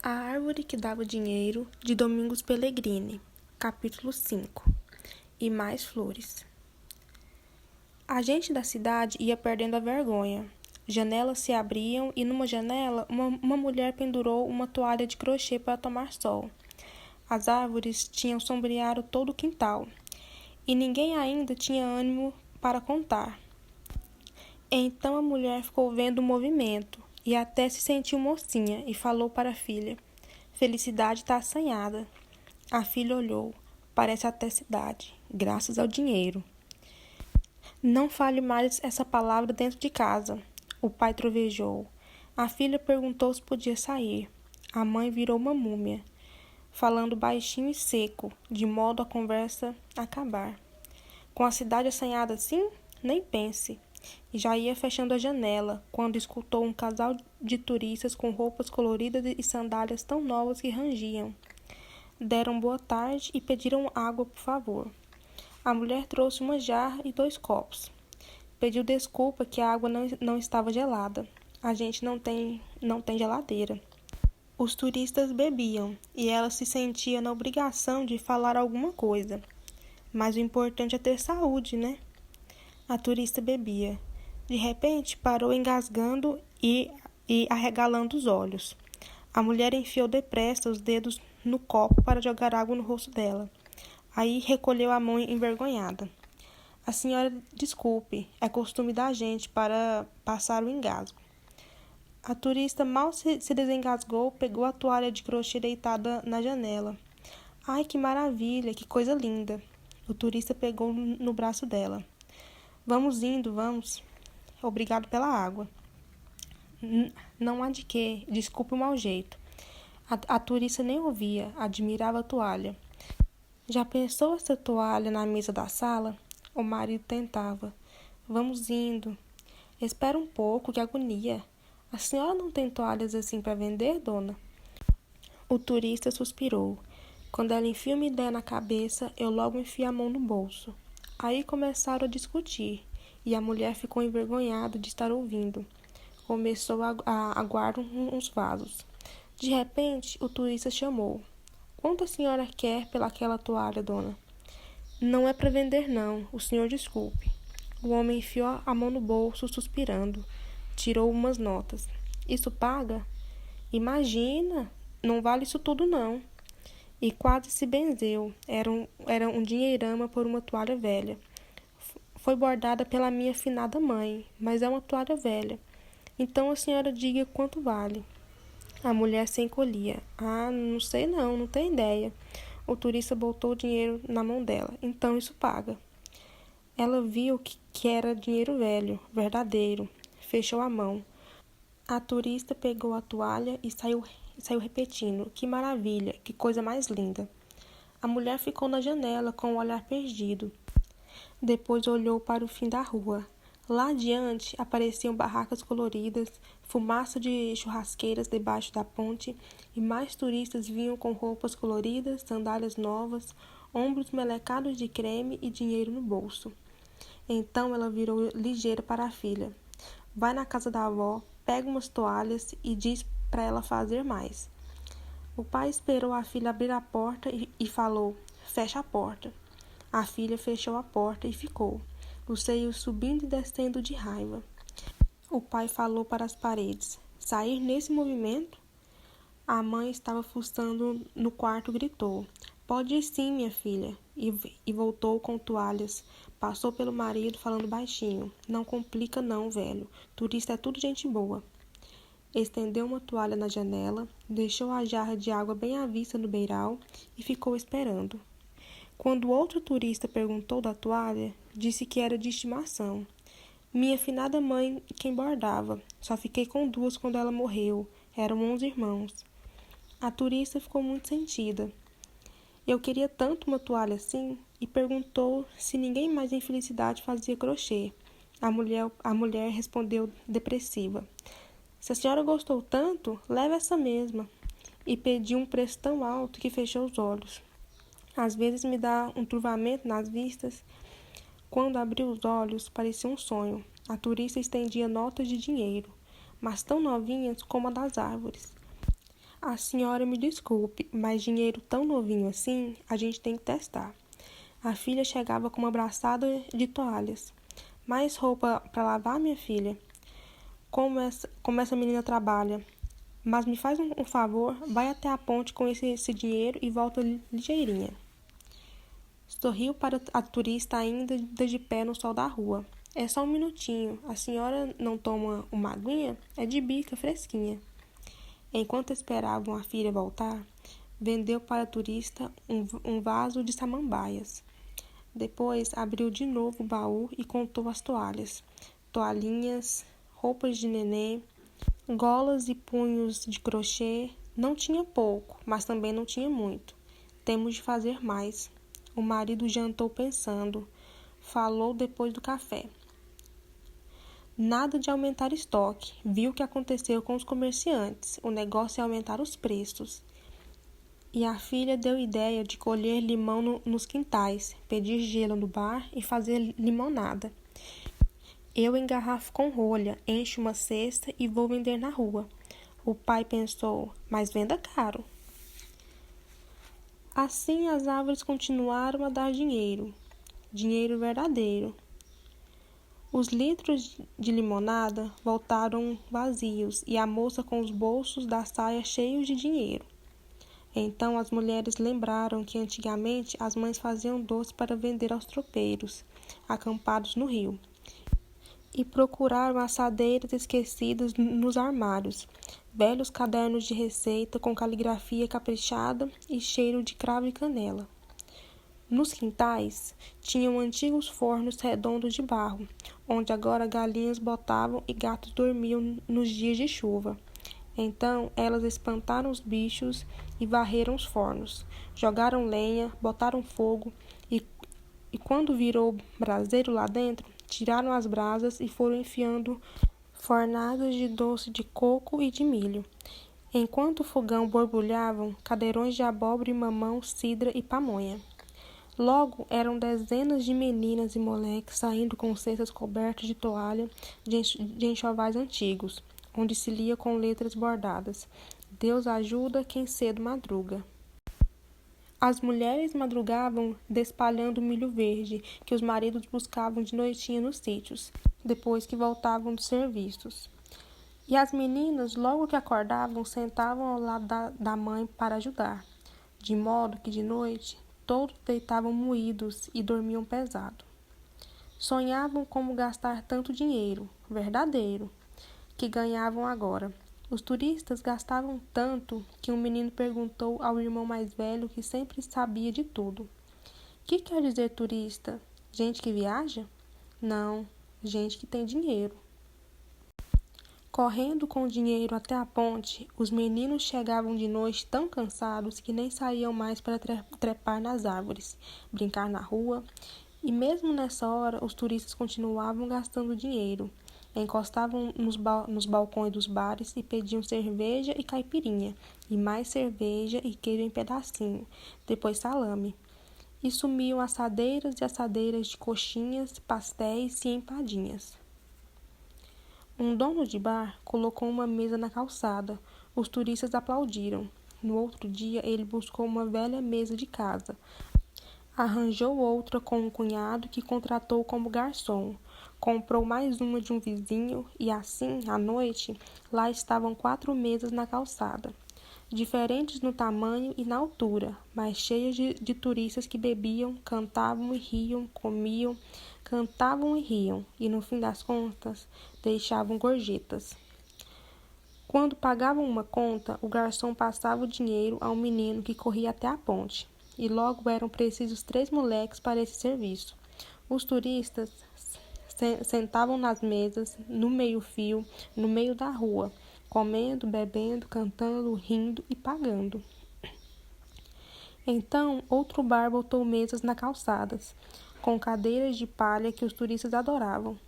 A Árvore que Dava Dinheiro, de Domingos Pellegrini, capítulo 5. E mais flores. A gente da cidade ia perdendo a vergonha. Janelas se abriam e numa janela uma mulher pendurou uma toalha de crochê para tomar sol. As árvores tinham sombreado todo o quintal, e ninguém ainda tinha ânimo para contar. Então a mulher ficou vendo o movimento, e até se sentiu mocinha, e falou para a filha: Felicidade está assanhada. A filha olhou. Parece até cidade, graças ao dinheiro. Não fale mais essa palavra dentro de casa. O pai trovejou. A filha perguntou se podia sair. A mãe virou uma múmia, falando baixinho e seco, de modo a conversa acabar. Com a cidade assanhada assim, nem pense. E já ia fechando a janela, quando escutou um casal de turistas com roupas coloridas e sandálias tão novas que rangiam. Deram boa tarde e pediram água, por favor. A mulher trouxe uma jarra e 2 copos. Pediu desculpa que a água não estava gelada. A gente não tem geladeira. Os turistas bebiam, e ela se sentia na obrigação de falar alguma coisa. Mas o importante é ter saúde, né? A turista bebia. De repente, parou engasgando e arregalando os olhos. A mulher enfiou depressa os dedos no copo para jogar água no rosto dela. Aí recolheu a mão envergonhada. A senhora, desculpe, é costume da gente para passar o engasgo. A turista mal se desengasgou, pegou a toalha de crochê deitada na janela. Ai, que maravilha, que coisa linda. O turista pegou no braço dela. Vamos indo, vamos. Obrigado pela água. Não há de quê, desculpe o mau jeito. A turista nem ouvia, admirava a toalha. Já pensou essa toalha na mesa da sala? O marido tentava. Vamos indo. Espera um pouco, que agonia. A senhora não tem toalhas assim para vender, dona? O turista suspirou. Quando ela enfia uma ideia na cabeça, eu logo enfio a mão no bolso. Aí começaram a discutir, e a mulher ficou envergonhada de estar ouvindo. Começou a aguar uns vasos. De repente, o turista chamou. Quanto a senhora quer pelaquela toalha, dona? Não é para vender, não. O senhor desculpe. O homem enfiou a mão no bolso, suspirando. Tirou umas notas. Isso paga? Imagina! Não vale isso tudo, não. E quase se benzeu. Era um dinheirama por uma toalha velha. Foi bordada pela minha finada mãe, mas é uma toalha velha. Então a senhora diga quanto vale. A mulher se encolhia. Ah, não sei não tenho ideia. O turista botou o dinheiro na mão dela. Então isso paga. Ela viu que era dinheiro velho, verdadeiro. Fechou a mão. A turista pegou a toalha e saiu repetindo. Que maravilha, que coisa mais linda. A mulher ficou na janela com o olhar perdido. Depois olhou para o fim da rua. Lá adiante apareciam barracas coloridas, fumaça de churrasqueiras debaixo da ponte, e mais turistas vinham com roupas coloridas, sandálias novas, ombros melecados de creme e dinheiro no bolso. Então ela virou ligeira para a filha. Vai na casa da avó, pega umas toalhas e diz para ela fazer mais. O pai esperou a filha abrir a porta e falou: fecha a porta. A filha fechou a porta e ficou, os seios subindo e descendo de raiva. O pai falou para as paredes: sair nesse movimento? A mãe estava fuçando no quarto, gritou: pode ir sim, minha filha. E voltou com toalhas. Passou pelo marido falando baixinho: não complica não, velho. Turista é tudo gente boa. Estendeu uma toalha na janela, deixou a jarra de água bem à vista no beiral e ficou esperando. Quando outro turista perguntou da toalha, disse que era de estimação. Minha finada mãe quem bordava. Só fiquei com 2 quando ela morreu. Eram 11 irmãos. A turista ficou muito sentida. Eu queria tanto uma toalha assim e perguntou se ninguém mais em Felicidade fazia crochê. A mulher respondeu depressiva. Se a senhora gostou tanto, leve essa mesma. E pediu um preço tão alto que fechou os olhos. Às vezes me dá um turvamento nas vistas. Quando abriu os olhos, parecia um sonho. A turista estendia notas de dinheiro, mas tão novinhas como a das árvores. A senhora me desculpe, mas dinheiro tão novinho assim, a gente tem que testar. A filha chegava com uma braçada de toalhas. Mais roupa para lavar, minha filha? Como essa menina trabalha. Mas me faz um favor, vai até a ponte com esse dinheiro e volta ligeirinha. Sorriu para a turista ainda de pé no sol da rua. É só um minutinho. A senhora não toma uma aguinha? É de bica, fresquinha. Enquanto esperavam a filha voltar, vendeu para a turista um vaso de samambaias. Depois abriu de novo o baú e contou as toalhas. Toalhinhas, roupas de neném, golas e punhos de crochê. Não tinha pouco, mas também não tinha muito. Temos de fazer mais. O marido jantou pensando. Falou depois do café. Nada de aumentar estoque. Viu o que aconteceu com os comerciantes. O negócio é aumentar os preços. E a filha deu ideia de colher limão nos quintais, pedir gelo no bar e fazer limonada. Eu engarrafo com rolha, encho uma cesta e vou vender na rua. O pai pensou, mas venda caro. Assim as árvores continuaram a dar dinheiro. Dinheiro verdadeiro. Os litros de limonada voltaram vazios e a moça com os bolsos da saia cheios de dinheiro. Então as mulheres lembraram que antigamente as mães faziam doce para vender aos tropeiros, acampados no rio. E procuraram assadeiras esquecidas nos armários, velhos cadernos de receita com caligrafia caprichada e cheiro de cravo e canela. Nos quintais, tinham antigos fornos redondos de barro, onde agora galinhas botavam e gatos dormiam nos dias de chuva. Então, elas espantaram os bichos e varreram os fornos, jogaram lenha, botaram fogo e quando virou braseiro lá dentro, tiraram as brasas e foram enfiando fornadas de doce de coco e de milho. Enquanto o fogão borbulhavam cadeirões de abóbora e mamão, cidra e pamonha. Logo, eram dezenas de meninas e moleques saindo com cestas cobertas de toalha de enxovais antigos, onde se lia com letras bordadas: Deus ajuda quem cedo madruga. As mulheres madrugavam despalhando milho verde, que os maridos buscavam de noitinha nos sítios, depois que voltavam dos serviços. E as meninas, logo que acordavam, sentavam ao lado da mãe para ajudar, de modo que de noite todos deitavam moídos e dormiam pesado. Sonhavam como gastar tanto dinheiro, verdadeiro, que ganhavam agora. Os turistas gastavam tanto que um menino perguntou ao irmão mais velho que sempre sabia de tudo. Que quer dizer turista? Gente que viaja? Não, gente que tem dinheiro. Correndo com o dinheiro até a ponte, os meninos chegavam de noite tão cansados que nem saíam mais para trepar nas árvores, brincar na rua. E mesmo nessa hora, os turistas continuavam gastando dinheiro. Encostavam nos balcões dos bares e pediam cerveja e caipirinha, e mais cerveja e queijo em pedacinho, depois salame. E sumiam assadeiras e assadeiras de coxinhas, pastéis e empadinhas. Um dono de bar colocou uma mesa na calçada. Os turistas aplaudiram. No outro dia, ele buscou uma velha mesa de casa. Arranjou outra com um cunhado que contratou como garçom. Comprou mais uma de um vizinho e assim, à noite, lá estavam 4 mesas na calçada. Diferentes no tamanho e na altura, mas cheias de turistas que bebiam, cantavam e riam, comiam, cantavam e riam, e no fim das contas, deixavam gorjetas. Quando pagavam uma conta, o garçom passava o dinheiro ao menino que corria até a ponte, e logo eram precisos 3 moleques para esse serviço. Os turistas sentavam nas mesas, no meio-fio, no meio da rua, comendo, bebendo, cantando, rindo e pagando. Então, outro bar botou mesas nas calçadas, com cadeiras de palha que os turistas adoravam,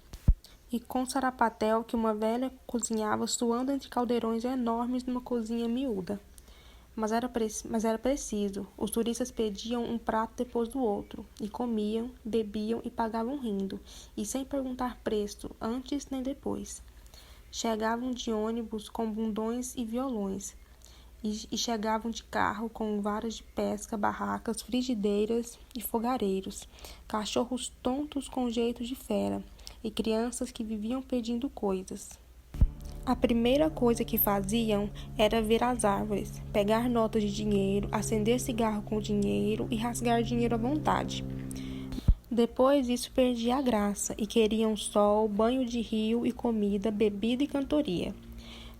e com sarapatel que uma velha cozinhava suando entre caldeirões enormes numa cozinha miúda. Mas era preciso. Os turistas pediam um prato depois do outro, e comiam, bebiam e pagavam rindo, e sem perguntar preço, antes nem depois. Chegavam de ônibus com bundões e violões. e chegavam de carro com varas de pesca, barracas, frigideiras e fogareiros, cachorros tontos com jeito de fera e crianças que viviam pedindo coisas. A primeira coisa que faziam era ver as árvores, pegar notas de dinheiro, acender cigarro com dinheiro e rasgar dinheiro à vontade. Depois isso perdia a graça e queriam sol, banho de rio e comida, bebida e cantoria.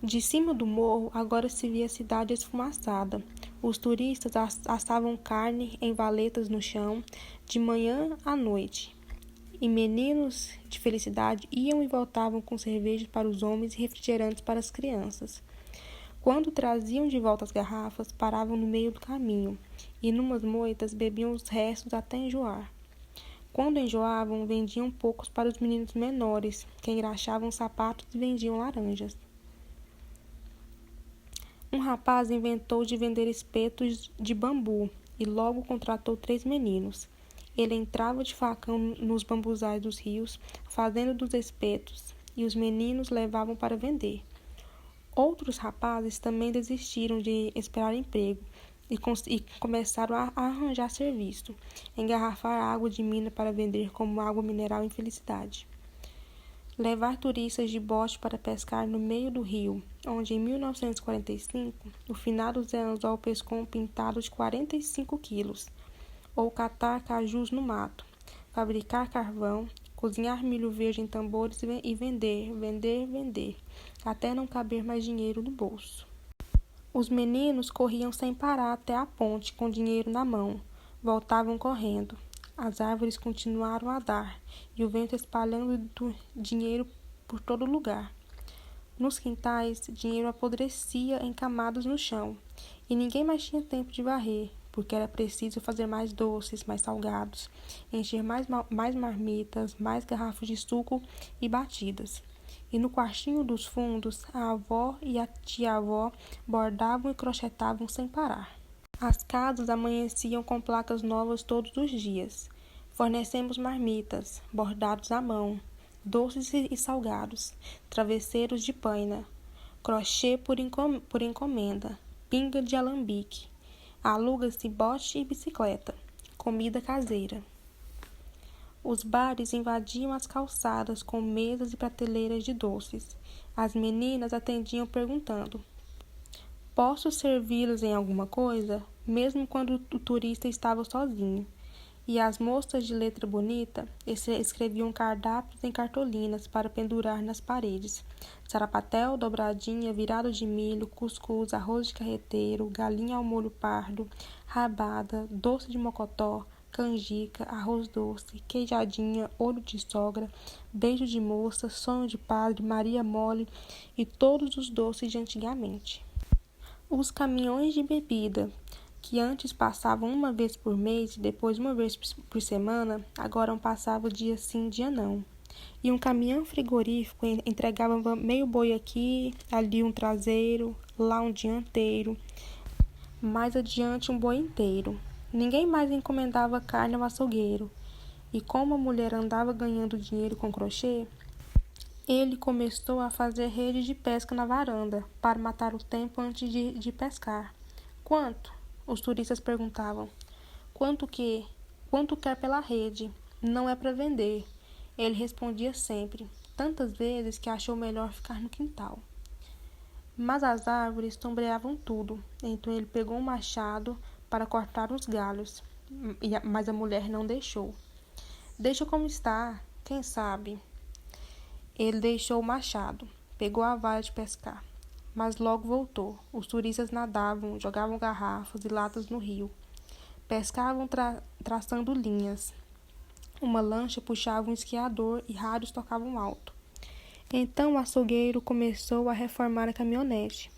De cima do morro agora se via a cidade esfumaçada. Os turistas assavam carne em valetas no chão, de manhã à noite. E meninos de felicidade iam e voltavam com cervejas para os homens e refrigerantes para as crianças. Quando traziam de volta as garrafas, paravam no meio do caminho e, numas moitas, bebiam os restos até enjoar. Quando enjoavam, vendiam poucos para os meninos menores, que engraxavam sapatos e vendiam laranjas. Um rapaz inventou de vender espetos de bambu e logo contratou 3 meninos. Ele entrava de facão nos bambuzais dos rios, fazendo dos espetos, e os meninos levavam para vender. Outros rapazes também desistiram de esperar emprego e começaram a arranjar serviço, engarrafar água de mina para vender como água mineral em Felicidade. Levar turistas de bote para pescar no meio do rio, onde em 1945 o finado Zé Anzol pescou um pintado de 45 quilos, ou catar cajus no mato, fabricar carvão, cozinhar milho verde em tambores e vender, até não caber mais dinheiro no bolso. Os meninos corriam sem parar até a ponte com dinheiro na mão, voltavam correndo. As árvores continuaram a dar, e o vento espalhando dinheiro por todo lugar. Nos quintais, dinheiro apodrecia em camadas no chão, e ninguém mais tinha tempo de varrer, porque era preciso fazer mais doces, mais salgados, encher mais marmitas, mais garrafas de suco e batidas. E no quartinho dos fundos, a avó e a tia-avó bordavam e crochetavam sem parar. As casas amanheciam com placas novas todos os dias. Fornecemos marmitas, bordados à mão, doces e salgados, travesseiros de paina, crochê por encomenda, pinga de alambique, aluga-se bote e bicicleta, comida caseira. Os bares invadiam as calçadas com mesas e prateleiras de doces. As meninas atendiam perguntando: "Posso servi-los em alguma coisa?", mesmo quando o turista estava sozinho. E as moças de letra bonita escreviam cardápios em cartolinas para pendurar nas paredes. Sarapatel, dobradinha, virado de milho, cuscuz, arroz de carreteiro, galinha ao molho pardo, rabada, doce de mocotó, canjica, arroz doce, queijadinha, olho de sogra, beijo de moça, sonho de padre, Maria mole e todos os doces de antigamente. Os caminhões de bebida, que antes passavam uma vez por mês e depois uma vez por semana, agora passavam dia sim, dia não. E um caminhão frigorífico entregava meio boi aqui, ali um traseiro, lá um dianteiro, mais adiante um boi inteiro. Ninguém mais encomendava carne ao açougueiro. E como a mulher andava ganhando dinheiro com crochê, ele começou a fazer rede de pesca na varanda, para matar o tempo antes de pescar. "Quanto?", os turistas perguntavam. "Quanto quê? Quanto quer pela rede? Não é para vender", ele respondia sempre, tantas vezes que achou melhor ficar no quintal. Mas as árvores sombreavam tudo, então ele pegou um machado para cortar os galhos, mas a mulher não deixou. "Deixa como está, quem sabe?". Ele deixou o machado, pegou a vara de pescar, mas logo voltou. Os turistas nadavam, jogavam garrafas e latas no rio. Pescavam traçando linhas. Uma lancha puxava um esquiador e rádios tocavam alto. Então o açougueiro começou a reformar a caminhonete,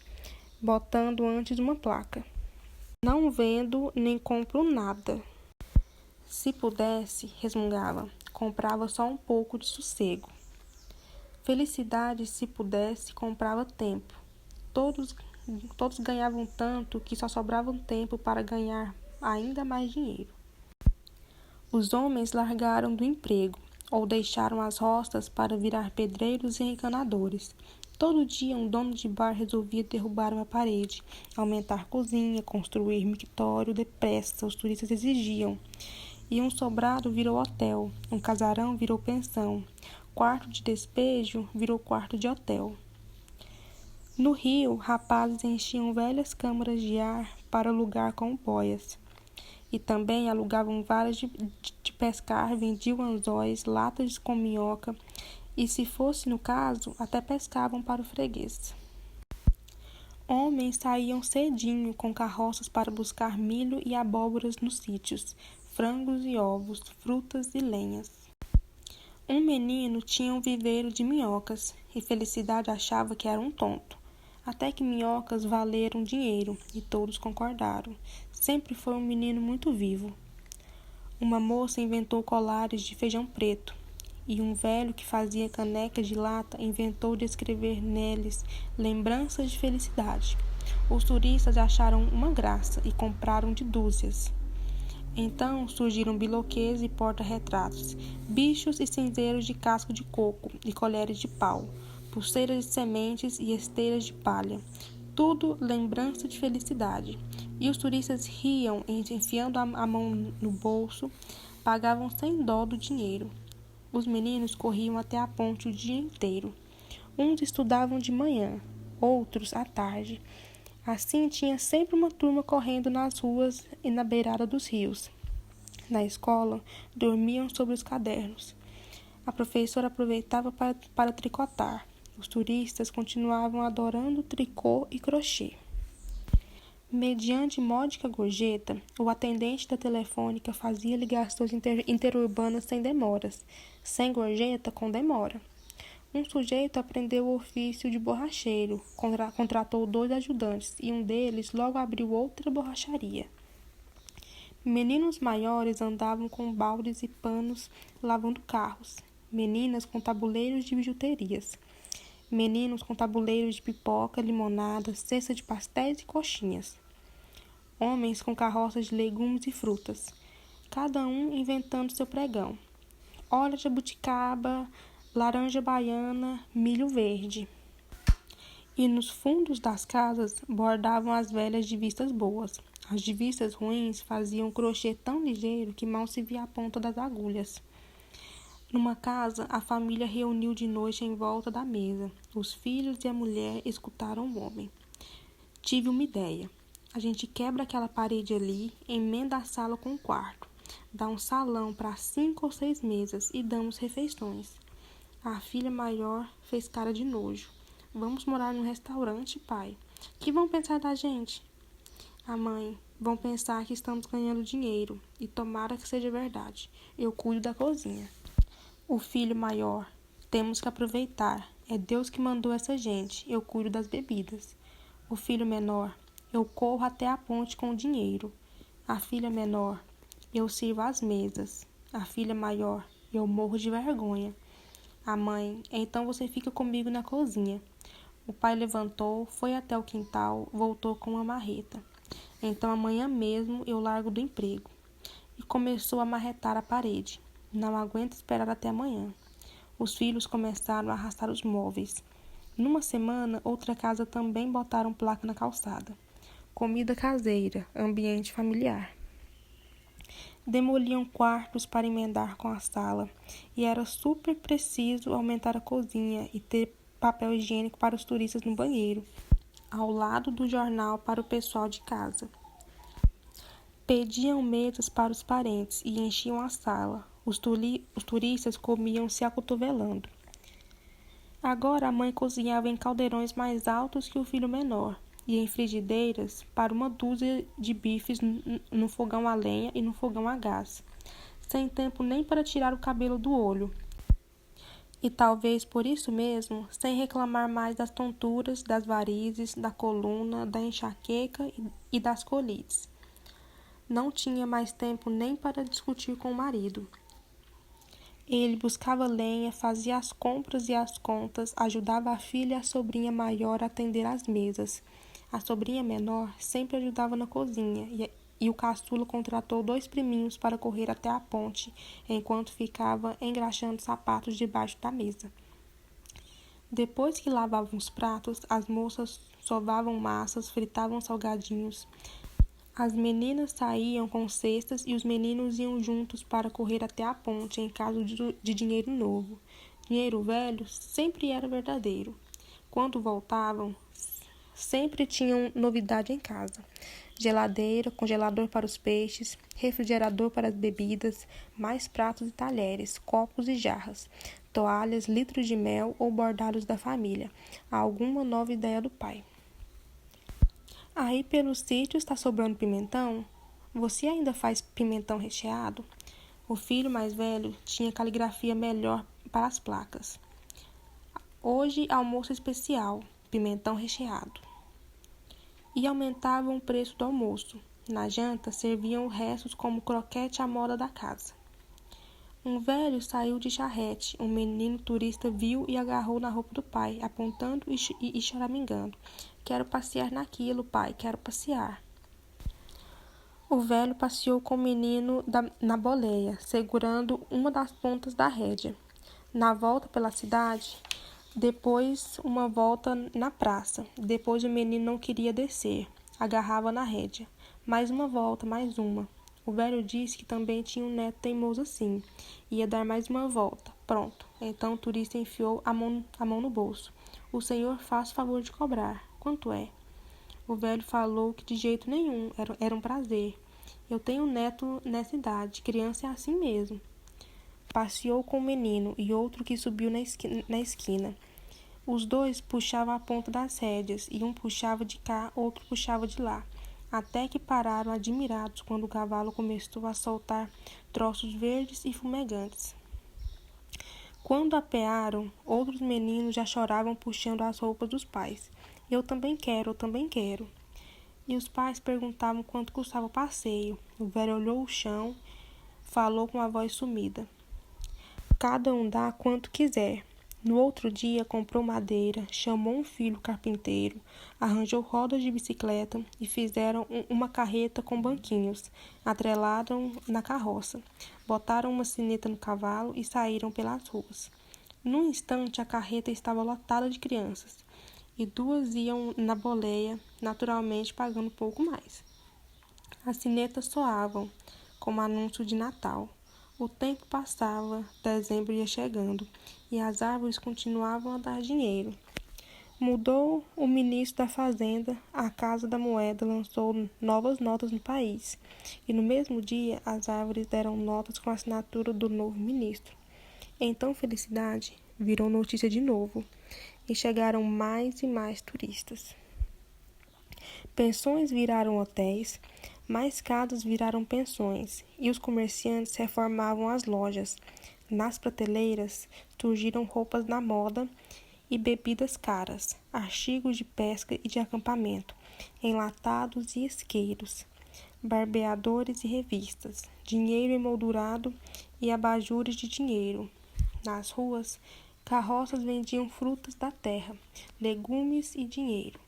botando antes uma placa: "Não vendo nem compro nada". Se pudesse, resmungava, comprava só um pouco de sossego. Felicidade, se pudesse, comprava tempo. Todos ganhavam tanto que só sobrava tempo para ganhar ainda mais dinheiro. Os homens largaram do emprego ou deixaram as roças para virar pedreiros e encanadores. Todo dia um dono de bar resolvia derrubar uma parede, aumentar a cozinha, construir mictório depressa, os turistas exigiam. E um sobrado virou hotel, um casarão virou pensão, quarto de despejo virou quarto de hotel. No Rio, rapazes enchiam velhas câmaras de ar para alugar com boias. E também alugavam varas de pescar, vendiam anzóis, latas com minhoca e, se fosse no caso, até pescavam para o freguês. Homens saíam cedinho com carroças para buscar milho e abóboras nos sítios, frangos e ovos, frutas e lenhas. Um menino tinha um viveiro de minhocas e Felicidade achava que era um tonto. Até que minhocas valeram dinheiro e todos concordaram. Sempre foi um menino muito vivo. Uma moça inventou colares de feijão preto e um velho que fazia canecas de lata inventou de escrever neles lembranças de felicidade. Os turistas acharam uma graça e compraram de dúzias. Então surgiram biloquês e porta-retratos, bichos e cinzeiros de casco de coco e colheres de pau, pulseiras de sementes e esteiras de palha. Tudo lembrança de felicidade. E os turistas riam, enfiando a mão no bolso, pagavam sem dó do dinheiro. Os meninos corriam até a ponte o dia inteiro. Uns estudavam de manhã, outros à tarde. Assim tinha sempre uma turma correndo nas ruas e na beirada dos rios. Na escola, dormiam sobre os cadernos. A professora aproveitava para tricotar. Os turistas continuavam adorando tricô e crochê. Mediante módica gorjeta, o atendente da telefônica fazia ligações interurbanas sem demoras, sem gorjeta com demora. Um sujeito aprendeu o ofício de borracheiro, contratou 2 ajudantes e um deles logo abriu outra borracharia. Meninos maiores andavam com baldes e panos lavando carros, meninas com tabuleiros de bijuterias, meninos com tabuleiros de pipoca, limonada, cesta de pastéis e coxinhas, homens com carroças de legumes e frutas, cada um inventando seu pregão. Olha jabuticaba, laranja baiana, milho verde. E nos fundos das casas bordavam as velhas de vistas boas. As de vistas ruins faziam crochê tão ligeiro que mal se via a ponta das agulhas. Numa casa, a família reuniu de noite em volta da mesa. Os filhos e a mulher escutaram o homem. Tive uma ideia. A gente quebra aquela parede ali, emenda a sala com o quarto, dá um salão para 5 ou 6 mesas e damos refeições. A filha maior fez cara de nojo. Vamos morar num restaurante, pai. Que vão pensar da gente? A mãe, vão pensar que estamos ganhando dinheiro. E tomara que seja verdade. Eu cuido da cozinha. O filho maior, temos que aproveitar. É Deus que mandou essa gente. Eu cuido das bebidas. O filho menor, eu corro até a ponte com o dinheiro. A filha menor, eu sirvo as mesas. A filha maior, eu morro de vergonha. A mãe, então você fica comigo na cozinha. O pai levantou, foi até o quintal, voltou com uma marreta. Então amanhã mesmo eu largo do emprego. E começou a marretar a parede. Não aguento esperar até amanhã. Os filhos começaram a arrastar os móveis. Numa semana, outra casa também botaram placa na calçada. Comida caseira, ambiente familiar. Demoliam quartos para emendar com a sala, e era super preciso aumentar a cozinha e ter papel higiênico para os turistas no banheiro, ao lado do jornal para o pessoal de casa. Pediam mesas para os parentes e enchiam a sala. Os turistas comiam se acotovelando. Agora a mãe cozinhava em caldeirões mais altos que o filho menor, e em frigideiras para uma dúzia de bifes no fogão a lenha e no fogão a gás, sem tempo nem para tirar o cabelo do olho. E talvez por isso mesmo, sem reclamar mais das tonturas, das varizes, da coluna, da enxaqueca e das colites. Não tinha mais tempo nem para discutir com o marido. Ele buscava lenha, fazia as compras e as contas, ajudava a filha e a sobrinha maior a atender às mesas. A sobrinha menor sempre ajudava na cozinha e o caçula contratou 2 priminhos para correr até a ponte, enquanto ficava engraxando sapatos debaixo da mesa. Depois que lavavam os pratos, as moças sovavam massas, fritavam salgadinhos. As meninas saíam com cestas e os meninos iam juntos para correr até a ponte em caso de dinheiro novo. Dinheiro velho sempre era verdadeiro. Quando voltavam, sempre tinham novidade em casa. Geladeira, congelador para os peixes, refrigerador para as bebidas, mais pratos e talheres, copos e jarras, toalhas, litros de mel ou bordados da família. Alguma nova ideia do pai. Aí pelo sítio está sobrando pimentão? Você ainda faz pimentão recheado? O filho mais velho tinha caligrafia melhor para as placas. Hoje almoço especial, pimentão recheado. E aumentavam o preço do almoço. Na janta serviam restos como croquete à moda da casa. Um velho saiu de charrete. Um menino turista viu e agarrou na roupa do pai, apontando e choramingando. Quero passear naquilo, pai, quero passear. O velho passeou com o menino na boleia, segurando uma das pontas da rédea. Na volta pela cidade, depois uma volta na praça. Depois o menino não queria descer, agarrava na rédea. Mais uma volta, mais uma. O velho disse que também tinha um neto teimoso assim. Ia dar mais uma volta. Pronto. Então o turista enfiou a mão no bolso. O senhor faz o favor de cobrar. Quanto é? O velho falou que de jeito nenhum, era um prazer. Eu tenho um neto nessa idade, criança é assim mesmo. Passeou com o menino e outro que subiu na esquina. Os dois puxavam a ponta das rédeas, e um puxava de cá, outro puxava de lá, até que pararam admirados quando o cavalo começou a soltar troços verdes e fumegantes. Quando apearam, outros meninos já choravam puxando as roupas dos pais. Eu também quero. E os pais perguntavam quanto custava o passeio. O velho olhou o chão, falou com a voz sumida. Cada um dá quanto quiser. No outro dia comprou madeira, chamou um filho carpinteiro, arranjou rodas de bicicleta e fizeram uma carreta com banquinhos, atrelaram na carroça, botaram uma sineta no cavalo e saíram pelas ruas. Num instante a carreta estava lotada de crianças, e duas iam na boleia, naturalmente pagando pouco mais. As sinetas soavam, como anúncio de Natal. O tempo passava, dezembro ia chegando, e as árvores continuavam a dar dinheiro. Mudou o ministro da Fazenda, a Casa da Moeda lançou novas notas no país, e no mesmo dia as árvores deram notas com a assinatura do novo ministro. Então felicidade virou notícia de novo, e chegaram mais e mais turistas. Pensões viraram hotéis, mais casas viraram pensões, e os comerciantes reformavam as lojas. Nas prateleiras surgiram roupas da moda e bebidas caras, artigos de pesca e de acampamento, enlatados e isqueiros, barbeadores e revistas, dinheiro emoldurado e abajures de dinheiro. Nas ruas, carroças vendiam frutas da terra, legumes e dinheiro.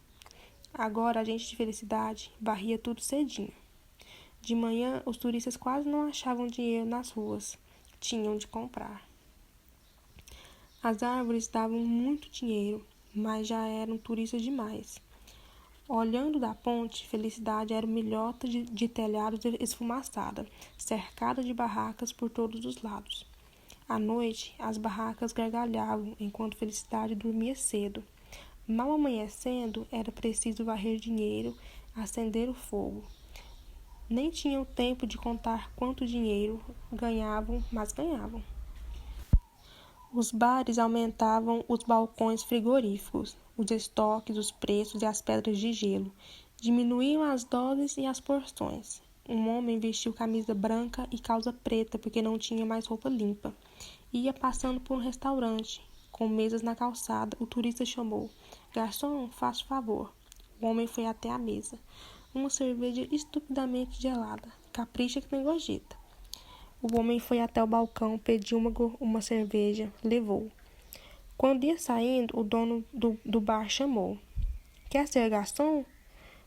Agora a gente de felicidade varria tudo cedinho. De manhã, os turistas quase não achavam dinheiro nas ruas. Tinham de comprar. As árvores davam muito dinheiro, mas já eram turistas demais. Olhando da ponte, Felicidade era uma ilhota de telhados esfumaçada, cercada de barracas por todos os lados. À noite, as barracas gargalhavam, enquanto Felicidade dormia cedo. Mal amanhecendo, era preciso varrer dinheiro, acender o fogo. Nem tinham tempo de contar quanto dinheiro ganhavam, mas ganhavam. Os bares aumentavam os balcões frigoríficos, os estoques, os preços e as pedras de gelo. Diminuíam as doses e as porções. Um homem vestiu camisa branca e calça preta porque não tinha mais roupa limpa. Ia passando por um restaurante, com mesas na calçada. O turista chamou: "Garçom, faça o favor." O homem foi até a mesa. Uma cerveja estupidamente gelada. Capricha que tem gorjeta. O homem foi até o balcão, pediu uma cerveja, levou. Quando ia saindo, o dono do bar chamou: "Quer ser garçom?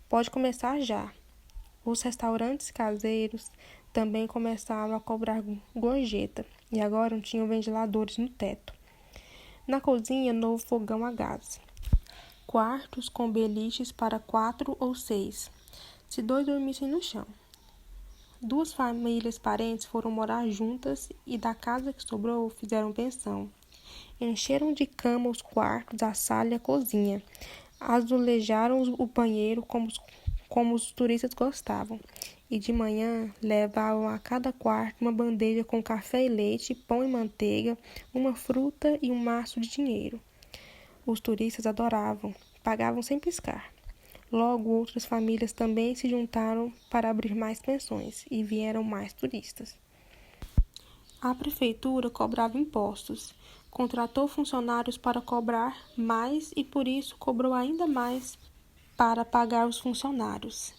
Pode começar já." Os restaurantes caseiros também começaram a cobrar gorjeta, e agora tinham ventiladores no teto. Na cozinha, novo fogão a gás. Quartos com beliches para 4 ou 6, se 2 dormissem no chão. 2 famílias parentes foram morar juntas e da casa que sobrou fizeram pensão. Encheram de cama os quartos, a sala e a cozinha. Azulejaram o banheiro como os turistas gostavam. E de manhã levavam a cada quarto uma bandeja com café e leite, pão e manteiga, uma fruta e um maço de dinheiro. Os turistas adoravam, pagavam sem piscar. Logo, outras famílias também se juntaram para abrir mais pensões e vieram mais turistas. A prefeitura cobrava impostos, contratou funcionários para cobrar mais e por isso cobrou ainda mais para pagar os funcionários.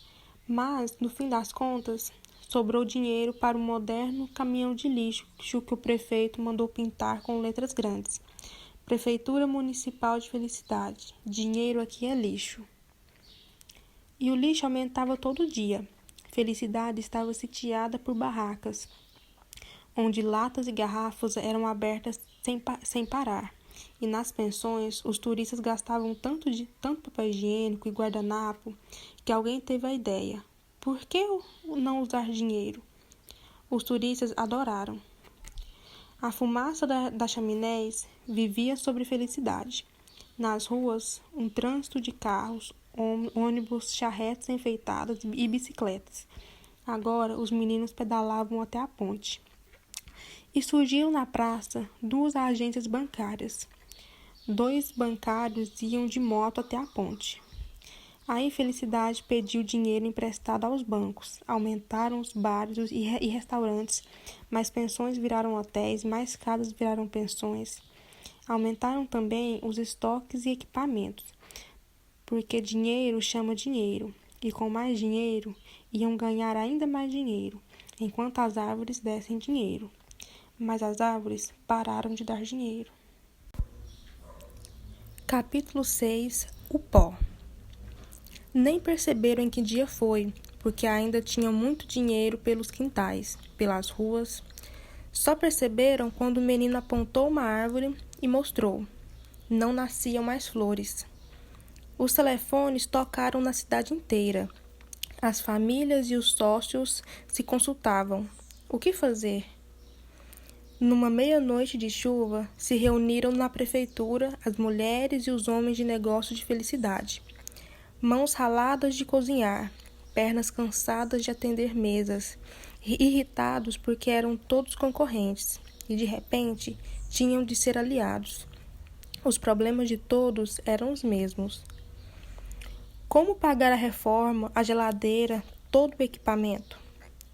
Mas, no fim das contas, sobrou dinheiro para um moderno caminhão de lixo que o prefeito mandou pintar com letras grandes. Prefeitura Municipal de Felicidade. Dinheiro aqui é lixo. E o lixo aumentava todo dia. Felicidade estava sitiada por barracas, onde latas e garrafas eram abertas sem parar. E nas pensões, os turistas gastavam tanto papel higiênico e guardanapo que alguém teve a ideia. Por que não usar dinheiro? Os turistas adoraram. A fumaça das chaminés vivia sobre Felicidade. Nas ruas, um trânsito de carros, ônibus, charretes enfeitadas e bicicletas. Agora, os meninos pedalavam até a ponte. E surgiram na praça 2 agências bancárias. 2 bancários iam de moto até a ponte. Aí Felicidade pediu dinheiro emprestado aos bancos. Aumentaram os bares e restaurantes, mais pensões viraram hotéis, mais casas viraram pensões. Aumentaram também os estoques e equipamentos, porque dinheiro chama dinheiro, e com mais dinheiro iam ganhar ainda mais dinheiro, enquanto as árvores dessem dinheiro. Mas as árvores pararam de dar dinheiro. Capítulo 6. O pó. Nem perceberam em que dia foi, porque ainda tinham muito dinheiro pelos quintais, pelas ruas. Só perceberam quando o menino apontou uma árvore e mostrou. Não nasciam mais flores. Os telefones tocaram na cidade inteira. As famílias e os sócios se consultavam. O que fazer? Numa meia-noite de chuva, se reuniram na prefeitura as mulheres e os homens de negócio de Felicidade. Mãos raladas de cozinhar, pernas cansadas de atender mesas, irritados porque eram todos concorrentes e, de repente, tinham de ser aliados. Os problemas de todos eram os mesmos. Como pagar a reforma, a geladeira, todo o equipamento?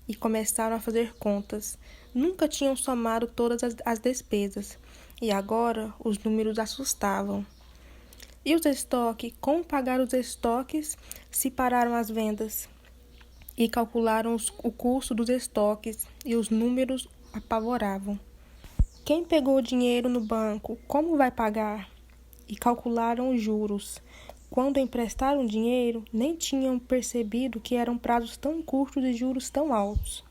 E começaram a fazer contas. Nunca tinham somado todas as despesas, e agora os números assustavam. E os estoques? Como pagar os estoques se pararam as vendas? E calcularam o custo dos estoques, e os números apavoravam. Quem pegou o dinheiro no banco, como vai pagar? E calcularam os juros. Quando emprestaram dinheiro, nem tinham percebido que eram prazos tão curtos e juros tão altos.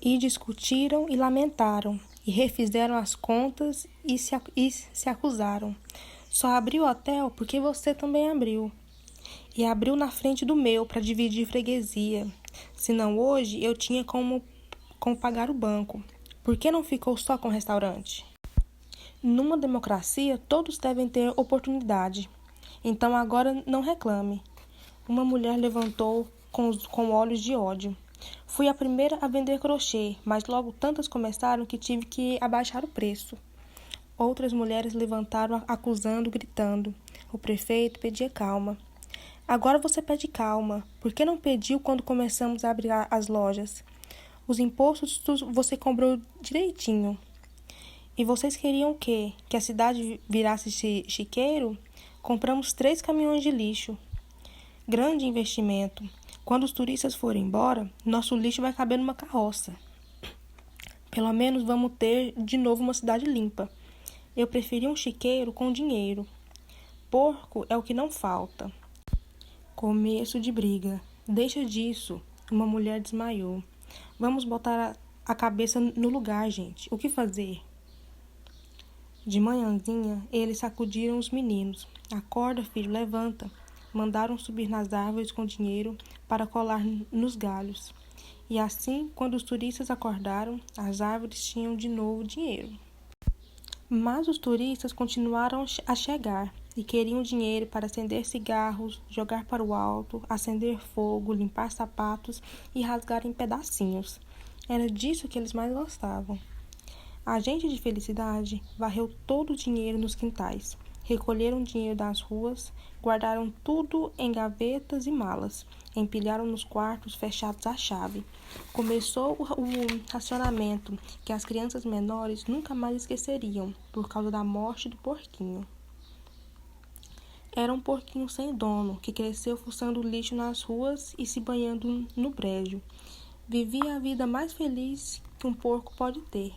E discutiram e lamentaram, e refizeram as contas e se acusaram. Só abri o hotel porque você também abriu. E abriu na frente do meu para dividir freguesia. Senão hoje eu tinha como pagar o banco. Por que não ficou só com o restaurante? Numa democracia, todos devem ter oportunidade. Então agora não reclame. Uma mulher levantou com olhos de ódio. Fui a primeira a vender crochê, mas logo tantas começaram que tive que abaixar o preço. Outras mulheres levantaram acusando, gritando. O prefeito pedia calma. Agora você pede calma. Por que não pediu quando começamos a abrir as lojas? Os impostos você cobrou direitinho. E vocês queriam o quê? Que a cidade virasse chiqueiro? Compramos 3 caminhões de lixo. Grande investimento. Quando os turistas forem embora, nosso lixo vai caber numa carroça. Pelo menos vamos ter de novo uma cidade limpa. Eu preferi um chiqueiro com dinheiro. Porco é o que não falta. Começo de briga. Deixa disso. Uma mulher desmaiou. Vamos botar a cabeça no lugar, gente. O que fazer? De manhãzinha, eles sacudiram os meninos. Acorda, filho, levanta. Mandaram subir nas árvores com dinheiro para colar nos galhos. E assim, quando os turistas acordaram, as árvores tinham de novo dinheiro. Mas os turistas continuaram a chegar e queriam dinheiro para acender cigarros, jogar para o alto, acender fogo, limpar sapatos e rasgar em pedacinhos. Era disso que eles mais gostavam. A gente de felicidade varreu todo o dinheiro nos quintais, recolheram dinheiro das ruas, guardaram tudo em gavetas e malas, empilharam nos quartos fechados à chave. Começou o racionamento que as crianças menores nunca mais esqueceriam, por causa da morte do porquinho. Era um porquinho sem dono, que cresceu fuçando lixo nas ruas e se banhando no brejo. Vivia a vida mais feliz que um porco pode ter.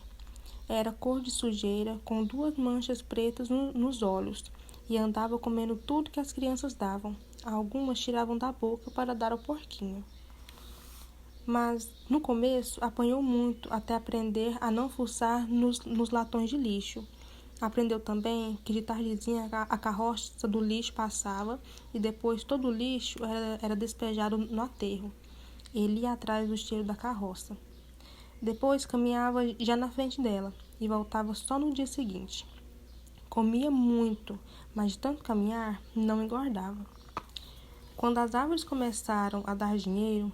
Era cor de sujeira, com 2 manchas pretas nos olhos, e andava comendo tudo que as crianças davam. Algumas tiravam da boca para dar ao porquinho. Mas, no começo, apanhou muito até aprender a não fuçar nos latões de lixo. Aprendeu também que de tardezinha a carroça do lixo passava e depois todo o lixo era despejado no aterro. Ele ia atrás do cheiro da carroça. Depois caminhava já na frente dela e voltava só no dia seguinte. Comia muito, mas de tanto caminhar, não engordava. Quando as árvores começaram a dar dinheiro,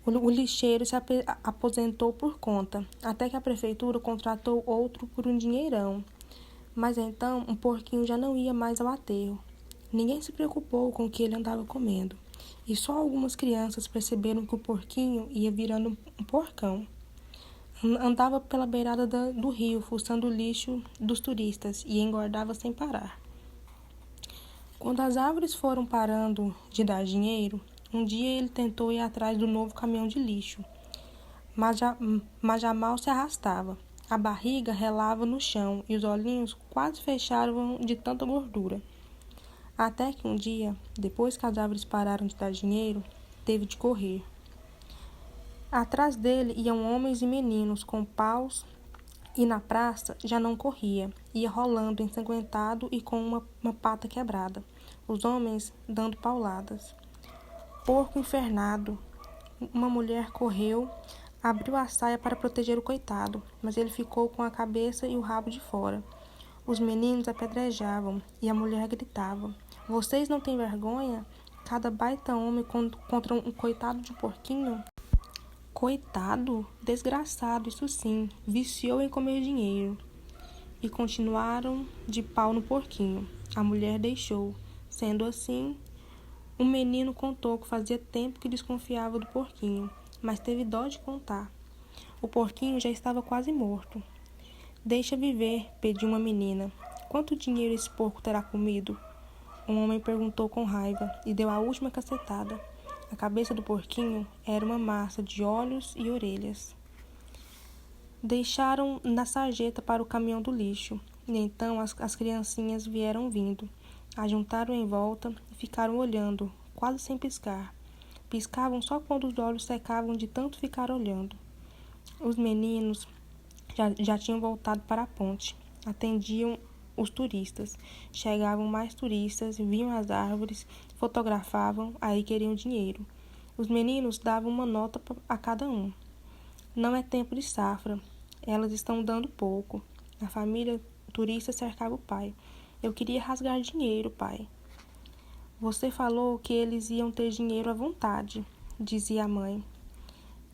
o lixeiro se aposentou por conta, até que a prefeitura contratou outro por um dinheirão. Mas então um porquinho já não ia mais ao aterro. Ninguém se preocupou com o que ele andava comendo, e só algumas crianças perceberam que o porquinho ia virando um porcão. Andava pela beirada do rio, fuçando o lixo dos turistas e engordava sem parar. Quando as árvores foram parando de dar dinheiro, um dia ele tentou ir atrás do novo caminhão de lixo, mas já mal se arrastava. A barriga relava no chão e os olhinhos quase fecharam de tanta gordura. Até que um dia, depois que as árvores pararam de dar dinheiro, teve de correr. Atrás dele iam homens e meninos com paus e na praça já não corria, ia rolando ensanguentado e com uma pata quebrada. Os homens dando pauladas. Porco infernado! Uma mulher correu, abriu a saia para proteger o coitado, mas ele ficou com a cabeça e o rabo de fora. Os meninos apedrejavam e a mulher gritava: "Vocês não têm vergonha? Cada baita homem contra um coitado de porquinho?" Coitado, desgraçado, isso sim, viciou em comer dinheiro. E continuaram de pau no porquinho. A mulher deixou. Sendo assim, um menino contou que fazia tempo que desconfiava do porquinho, mas teve dó de contar. O porquinho já estava quase morto. "Deixa viver", pediu uma menina. "Quanto dinheiro esse porco terá comido?" Um homem perguntou com raiva e deu a última cacetada. A cabeça do porquinho era uma massa de olhos e orelhas. Deixaram na sarjeta para o caminhão do lixo, e então as criancinhas vieram vindo. Ajuntaram em volta e ficaram olhando, quase sem piscar. Piscavam só quando os olhos secavam de tanto ficar olhando. Os meninos já tinham voltado para a ponte. Atendiam os turistas. Chegavam mais turistas, viam as árvores, fotografavam, aí queriam dinheiro. Os meninos davam uma nota a cada um. Não é tempo de safra. Elas estão dando pouco. A família turista cercava o pai. "Eu queria rasgar dinheiro, pai." "Você falou que eles iam ter dinheiro à vontade", dizia a mãe.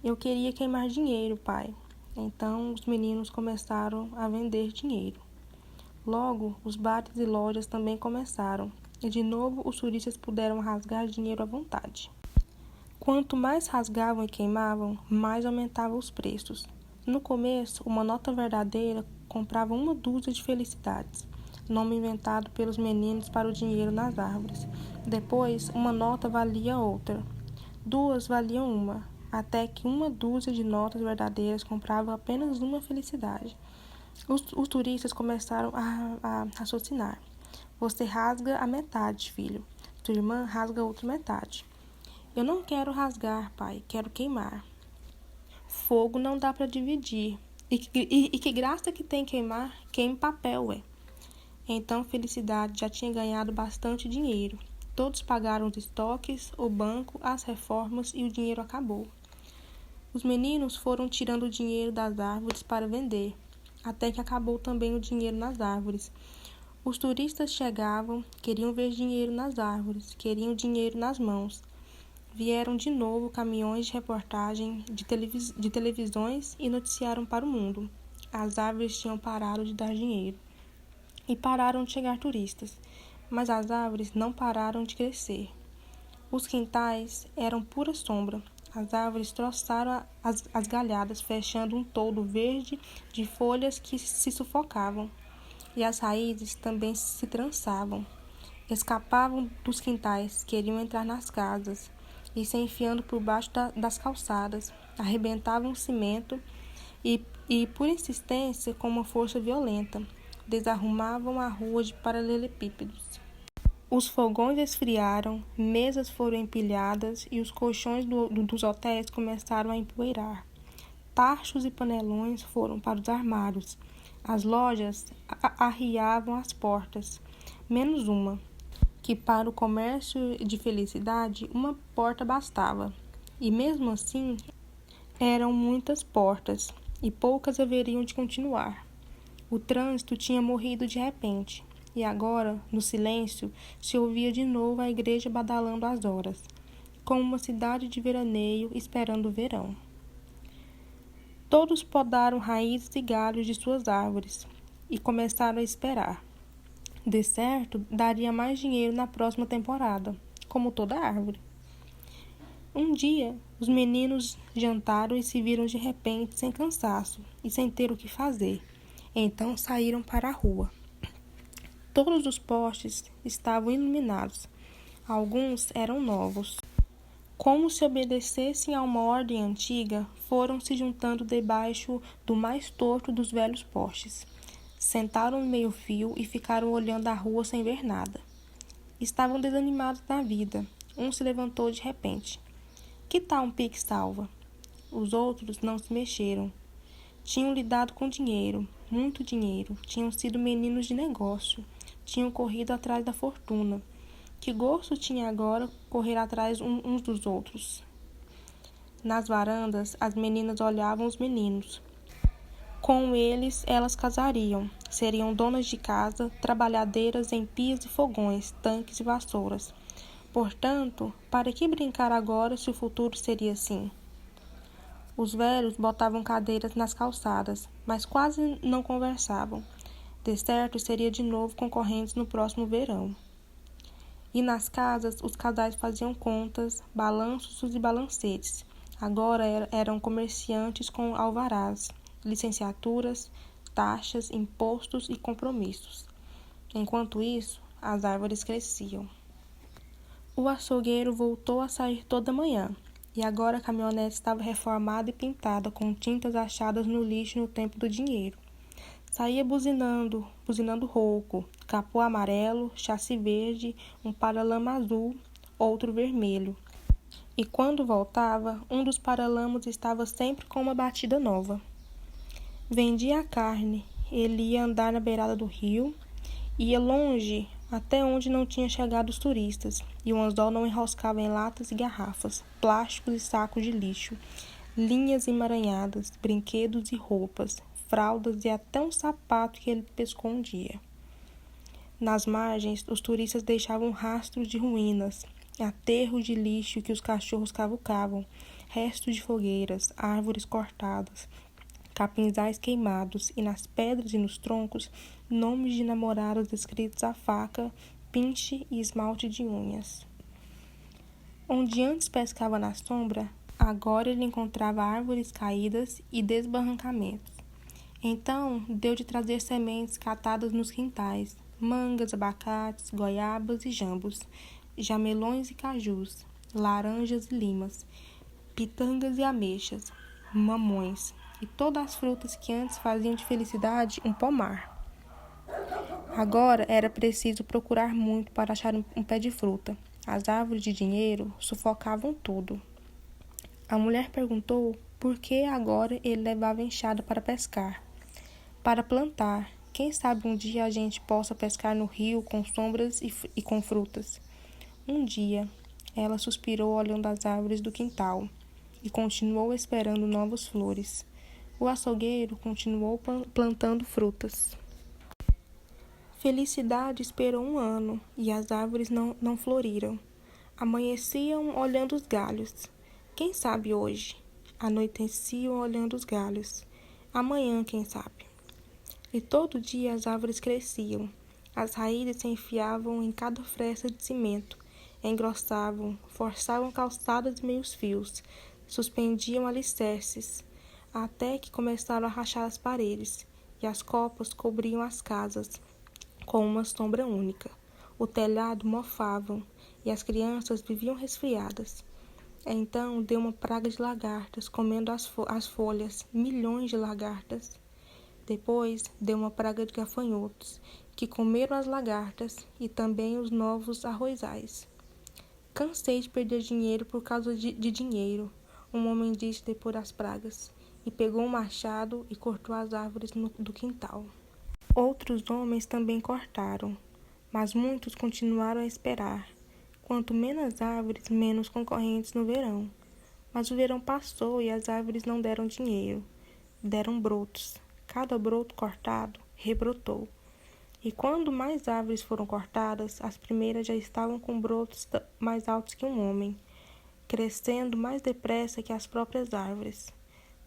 "Eu queria queimar dinheiro, pai." Então os meninos começaram a vender dinheiro. Logo, os bares e lojas também começaram, e de novo os turistas puderam rasgar dinheiro à vontade. Quanto mais rasgavam e queimavam, mais aumentavam os preços. No começo, uma nota verdadeira comprava 1 dúzia de felicidades, nome inventado pelos meninos para o dinheiro nas árvores. Depois, uma nota valia outra. 2 valiam 1, até que 1 dúzia de notas verdadeiras comprava apenas uma felicidade. Os turistas começaram a raciocinar. "Você rasga a metade, filho. Sua irmã rasga a outra metade." "Eu não quero rasgar, pai. Quero queimar." "Fogo não dá para dividir. E que graça que tem queimar? Queime papel, ué." Então Felicidade já tinha ganhado bastante dinheiro. Todos pagaram os estoques, o banco, as reformas e o dinheiro acabou. Os meninos foram tirando o dinheiro das árvores para vender, até que acabou também o dinheiro nas árvores. Os turistas chegavam, queriam ver dinheiro nas árvores, queriam dinheiro nas mãos. Vieram de novo caminhões de reportagem de televisões e noticiaram para o mundo. As árvores tinham parado de dar dinheiro. E pararam de chegar turistas. Mas as árvores não pararam de crescer. Os quintais eram pura sombra. As árvores troçaram as galhadas, fechando um toldo verde de folhas que se sufocavam. E as raízes também se trançavam. Escapavam dos quintais, queriam entrar nas casas, e se enfiando por baixo das calçadas, arrebentavam o cimento e, por insistência, com uma força violenta, desarrumavam a rua de paralelepípedos. Os fogões esfriaram, mesas foram empilhadas e os colchões dos hotéis começaram a empoeirar. Tachos e panelões foram para os armários. As lojas arriavam as portas, menos uma, que para o comércio de Felicidade uma porta bastava. E mesmo assim, eram muitas portas, e poucas haveriam de continuar. O trânsito tinha morrido de repente, e agora, no silêncio, se ouvia de novo a igreja badalando as horas, como uma cidade de veraneio esperando o verão. Todos podaram raízes e galhos de suas árvores e começaram a esperar. De certo, daria mais dinheiro na próxima temporada, como toda árvore. Um dia, os meninos jantaram e se viram de repente sem cansaço e sem ter o que fazer. Então saíram para a rua. Todos os postes estavam iluminados. Alguns eram novos. Como se obedecessem a uma ordem antiga, foram se juntando debaixo do mais torto dos velhos postes. Sentaram no meio-fio e ficaram olhando a rua sem ver nada. Estavam desanimados da vida. Um se levantou de repente. Que tal um pique-salva? Os outros não se mexeram. Tinham lidado com dinheiro, muito dinheiro. Tinham sido meninos de negócio. Tinham corrido atrás da fortuna. Que gosto tinha agora correr atrás uns dos outros? Nas varandas, as meninas olhavam os meninos. Com eles, elas casariam. Seriam donas de casa, trabalhadeiras em pias e fogões, tanques e vassouras. Portanto, para que brincar agora se o futuro seria assim? Os velhos botavam cadeiras nas calçadas, mas quase não conversavam. De certo, seria de novo concorrentes no próximo verão. E nas casas, os casais faziam contas, balanços e balancetes. Agora eram comerciantes com alvarás, licenciaturas, taxas, impostos e compromissos. Enquanto isso, as árvores cresciam. O açougueiro voltou a sair toda manhã, e agora a caminhonete estava reformada e pintada com tintas achadas no lixo no tempo do dinheiro. Saía buzinando rouco, capô amarelo, chassi verde, um paralama azul, outro vermelho. E quando voltava, um dos paralamas estava sempre com uma batida nova. Vendia a carne, ele ia andar na beirada do rio, ia longe até onde não tinha chegado os turistas, e o anzol não enroscava em latas e garrafas, plásticos e sacos de lixo, linhas emaranhadas, brinquedos e roupas, fraldas e até um sapato que ele pescou um dia. Nas margens, os turistas deixavam rastros de ruínas, aterros de lixo que os cachorros cavucavam, restos de fogueiras, árvores cortadas, capinzais queimados e nas pedras e nos troncos, nomes de namorados escritos à faca, pinche e esmalte de unhas. Onde antes pescava na sombra, agora ele encontrava árvores caídas e desbarrancamentos. Então, deu de trazer sementes catadas nos quintais, mangas, abacates, goiabas e jambos, jamelões e cajus, laranjas e limas, pitangas e ameixas, mamões, e todas as frutas que antes faziam de Felicidade um pomar. Agora era preciso procurar muito para achar um pé de fruta. As árvores de dinheiro sufocavam tudo. A mulher perguntou por que agora ele levava enxada para pescar, para plantar, Quem sabe um dia a gente possa pescar no rio com sombras e com frutas. Um dia, ela suspirou olhando as árvores do quintal e continuou esperando novas flores. O açougueiro continuou plantando frutas. Felicidade esperou 1 ano e as árvores não floriram. Amanheciam olhando os galhos. Quem sabe hoje? Anoiteciam olhando os galhos. Amanhã, quem sabe? E todo dia as árvores cresciam. As raízes se enfiavam em cada fresta de cimento, engrossavam, forçavam calçadas e meios fios, suspendiam alicerces, até que começaram a rachar as paredes, e as copas cobriam as casas com uma sombra única. O telhado mofavam, e as crianças viviam resfriadas. Então deu uma praga de lagartas comendo as folhas, milhões de lagartas. Depois deu uma praga de gafanhotos, que comeram as lagartas e também os novos arrozais. Cansei de perder dinheiro por causa de dinheiro, um homem disse depois das pragas, e pegou um machado e cortou as árvores do quintal. Outros homens também cortaram, mas muitos continuaram a esperar. Quanto menos árvores, menos concorrentes no verão. Mas o verão passou e as árvores não deram dinheiro, deram brotos. Cada broto cortado rebrotou. E quando mais árvores foram cortadas, as primeiras já estavam com brotos mais altos que um homem, crescendo mais depressa que as próprias árvores.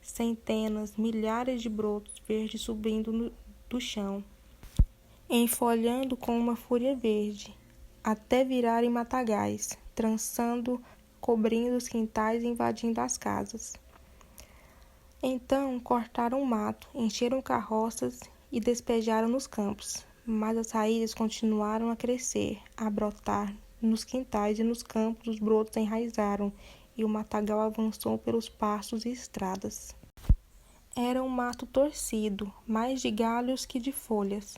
Centenas, milhares de brotos verdes subindo do chão, enfolhando com uma fúria verde, até virarem matagais, trançando, cobrindo os quintais e invadindo as casas. Então cortaram o mato, encheram carroças e despejaram nos campos, mas as raízes continuaram a crescer, a brotar. Nos quintais e nos campos os brotos enraizaram e o matagal avançou pelos pastos e estradas. Era um mato torcido, mais de galhos que de folhas,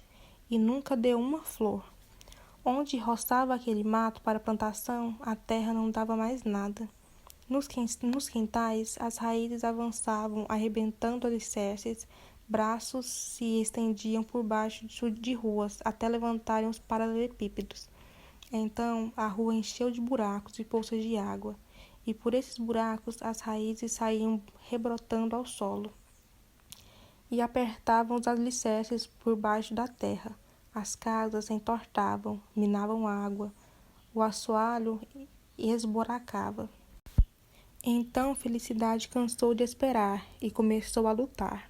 e nunca deu uma flor. Onde roçava aquele mato para plantação, a terra não dava mais nada. Nos quintais, as raízes avançavam, arrebentando alicerces, braços se estendiam por baixo de ruas, até levantarem os paralelepípedos. Então, a rua encheu de buracos e poças de água, e por esses buracos as raízes saíam rebrotando ao solo e apertavam os alicerces por baixo da terra. As casas entortavam, minavam água, o assoalho esboracava. Então Felicidade cansou de esperar e começou a lutar.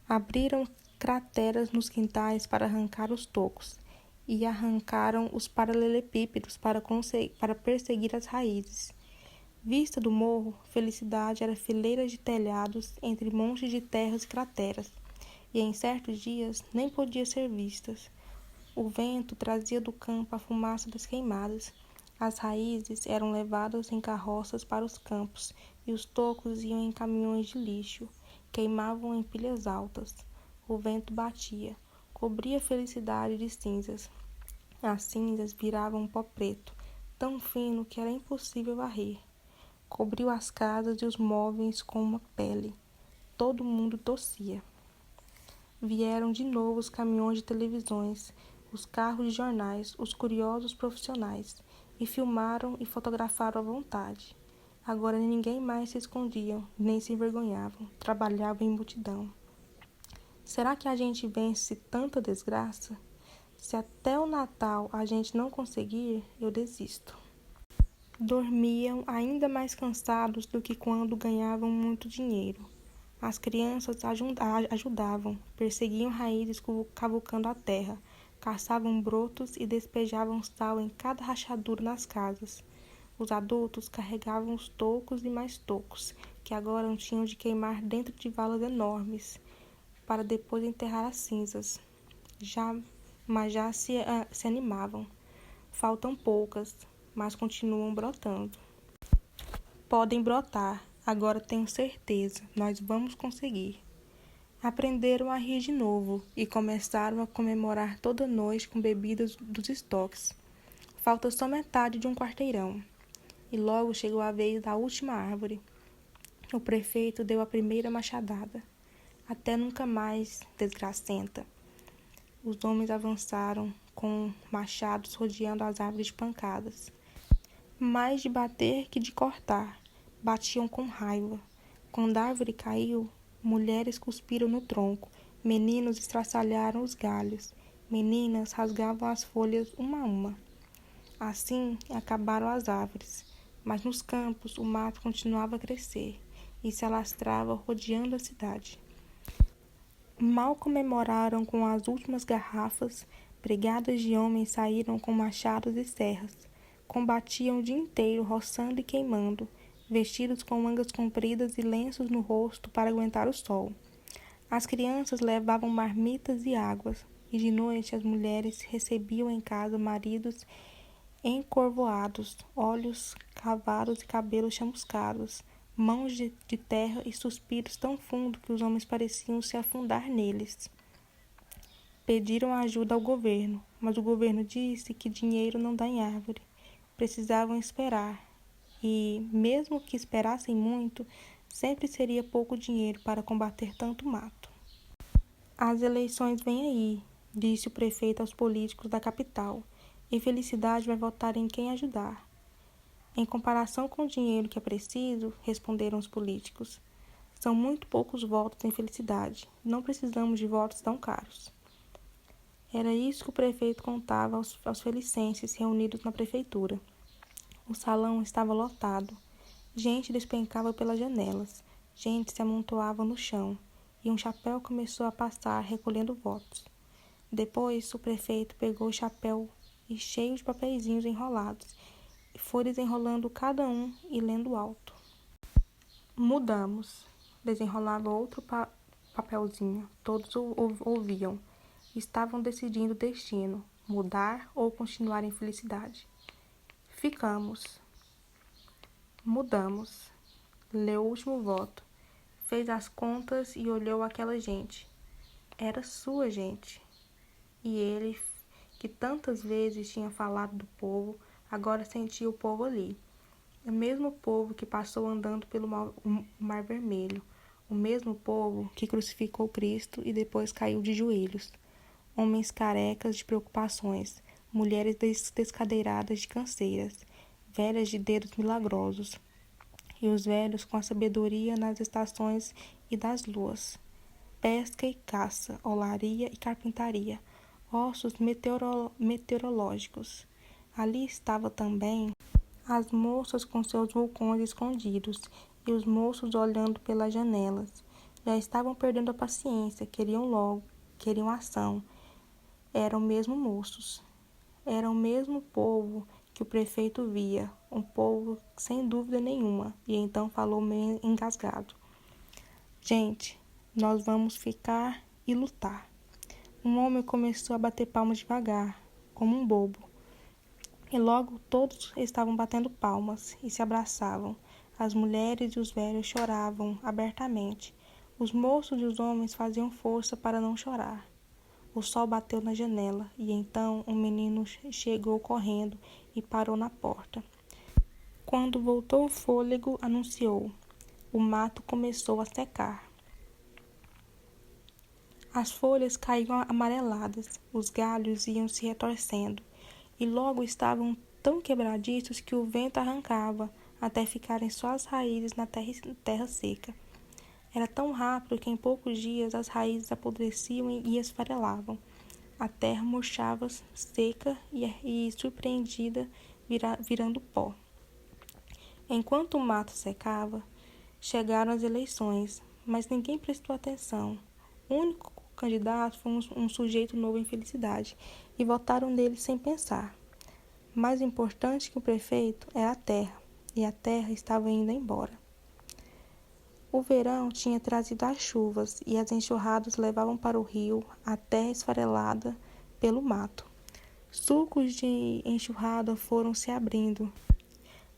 Abriram crateras nos quintais para arrancar os tocos e arrancaram os paralelepípedos para perseguir as raízes. Vista do morro, Felicidade era fileiras de telhados entre montes de terras e crateras, e em certos dias nem podia ser vistas. O vento trazia do campo a fumaça das queimadas. As raízes eram levadas em carroças para os campos e os tocos iam em caminhões de lixo. Queimavam em pilhas altas. O vento batia, cobria a Felicidade de cinzas. As cinzas viravam um pó preto, tão fino que era impossível varrer. Cobriu as casas e os móveis com uma pele. Todo mundo tossia. Vieram de novo os caminhões de televisões, os carros de jornais, os curiosos profissionais, e filmaram e fotografaram à vontade. Agora ninguém mais se escondia, nem se envergonhavam, trabalhavam em multidão. Será que a gente vence tanta desgraça? Se até o Natal a gente não conseguir, eu desisto. Dormiam ainda mais cansados do que quando ganhavam muito dinheiro. As crianças ajudavam, perseguiam raízes cavucando a terra, caçavam brotos e despejavam sal em cada rachadura nas casas. Os adultos carregavam os tocos e mais tocos, que agora tinham de queimar dentro de valas enormes, para depois enterrar as cinzas. Mas já se animavam. Faltam poucas, mas continuam brotando. Podem brotar, agora tenho certeza, nós vamos conseguir. Aprenderam a rir de novo e começaram a comemorar toda noite com bebidas dos estoques. Falta só metade de um quarteirão. E logo chegou a vez da última árvore. O prefeito deu a primeira machadada. Até nunca mais, desgracenta. os homens avançaram com machados rodeando as árvores de pancadas. Mais de bater que de cortar, batiam com raiva. Quando a árvore caiu, mulheres cuspiram no tronco, meninos estraçalharam os galhos, meninas rasgavam as folhas uma a uma. Assim acabaram as árvores, mas nos campos o mato continuava a crescer e se alastrava rodeando a cidade. Mal comemoraram com as últimas garrafas, brigadas de homens saíram com machados e serras. Combatiam o dia inteiro, roçando e queimando, vestidos com mangas compridas e lenços no rosto para aguentar o sol. As crianças levavam marmitas e águas, e de noite as mulheres recebiam em casa maridos encorvoados, olhos cavados e cabelos chamuscados, mãos de terra e suspiros tão fundos que os homens pareciam se afundar neles. Pediram ajuda ao governo, mas o governo disse que dinheiro não dá em árvore. Precisavam esperar, e, mesmo que esperassem muito, sempre seria pouco dinheiro para combater tanto mato. As eleições vêm aí, disse o prefeito aos políticos da capital, e Felicidade vai votar em quem ajudar. Em comparação com o dinheiro que é preciso, responderam os políticos, são muito poucos votos em Felicidade, não precisamos de votos tão caros. Era isso que o prefeito contava aos felicenses reunidos na prefeitura. O salão estava lotado. Gente despencava pelas janelas. Gente se amontoava no chão. E um chapéu começou a passar recolhendo votos. Depois, o prefeito pegou o chapéu e cheio de papeizinhos enrolados, e foi desenrolando cada um e lendo alto. Mudamos. Desenrolava outro papelzinho. Todos ouviam. Estavam decidindo o destino, mudar ou continuar em felicidade. Ficamos. Mudamos. Leu o último voto. Fez as contas e olhou aquela gente. Era sua gente. E ele, que tantas vezes tinha falado do povo, agora sentia o povo ali. O mesmo povo que passou andando pelo Mar Vermelho. O mesmo povo que crucificou Cristo e depois caiu de joelhos. Homens carecas de preocupações, mulheres descadeiradas de canseiras, velhas de dedos milagrosos, e os velhos com a sabedoria nas estações e das luas. Pesca e caça, olaria e carpintaria, ossos meteorológicos. Ali estava também as moças com seus vulcões escondidos e os moços olhando pelas janelas. Já estavam perdendo a paciência, queriam logo, queriam ação. Eram mesmo moços. Era o mesmo povo que o prefeito via, um povo sem dúvida nenhuma, e então falou meio engasgado. Gente, nós vamos ficar e lutar. Um homem começou a bater palmas devagar, como um bobo. E logo todos estavam batendo palmas e se abraçavam. As mulheres e os velhos choravam abertamente. Os moços e os homens faziam força para não chorar. O sol bateu na janela e então um menino chegou correndo e parou na porta. Quando voltou o fôlego, anunciou: o mato começou a secar. As folhas caíam amareladas, os galhos iam se retorcendo e logo estavam tão quebradiços que o vento arrancava até ficarem só as raízes na terra seca. Era tão rápido que em poucos dias as raízes apodreciam e esfarelavam. A terra murchava seca e surpreendida, virando pó. Enquanto o mato secava, chegaram as eleições, mas ninguém prestou atenção. O único candidato foi um sujeito novo em Felicidade, e votaram nele sem pensar. Mais importante que o prefeito era a terra, e a terra estava indo embora. O verão tinha trazido as chuvas e as enxurradas levavam para o rio a terra esfarelada pelo mato. Sulcos de enxurrada foram se abrindo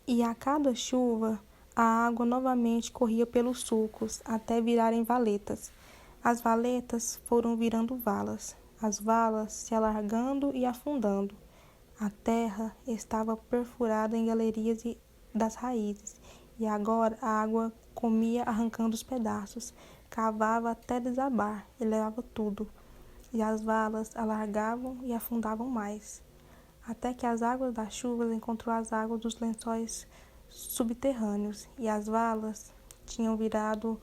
e a cada chuva a água novamente corria pelos sulcos até virarem valetas. As valetas foram virando valas, as valas se alargando e afundando. A terra estava perfurada em galerias das raízes e agora a água comia arrancando os pedaços, cavava até desabar e levava tudo. e as valas alargavam e afundavam mais, até que as águas das chuvas encontrou as águas dos lençóis subterrâneos, e as valas tinham virado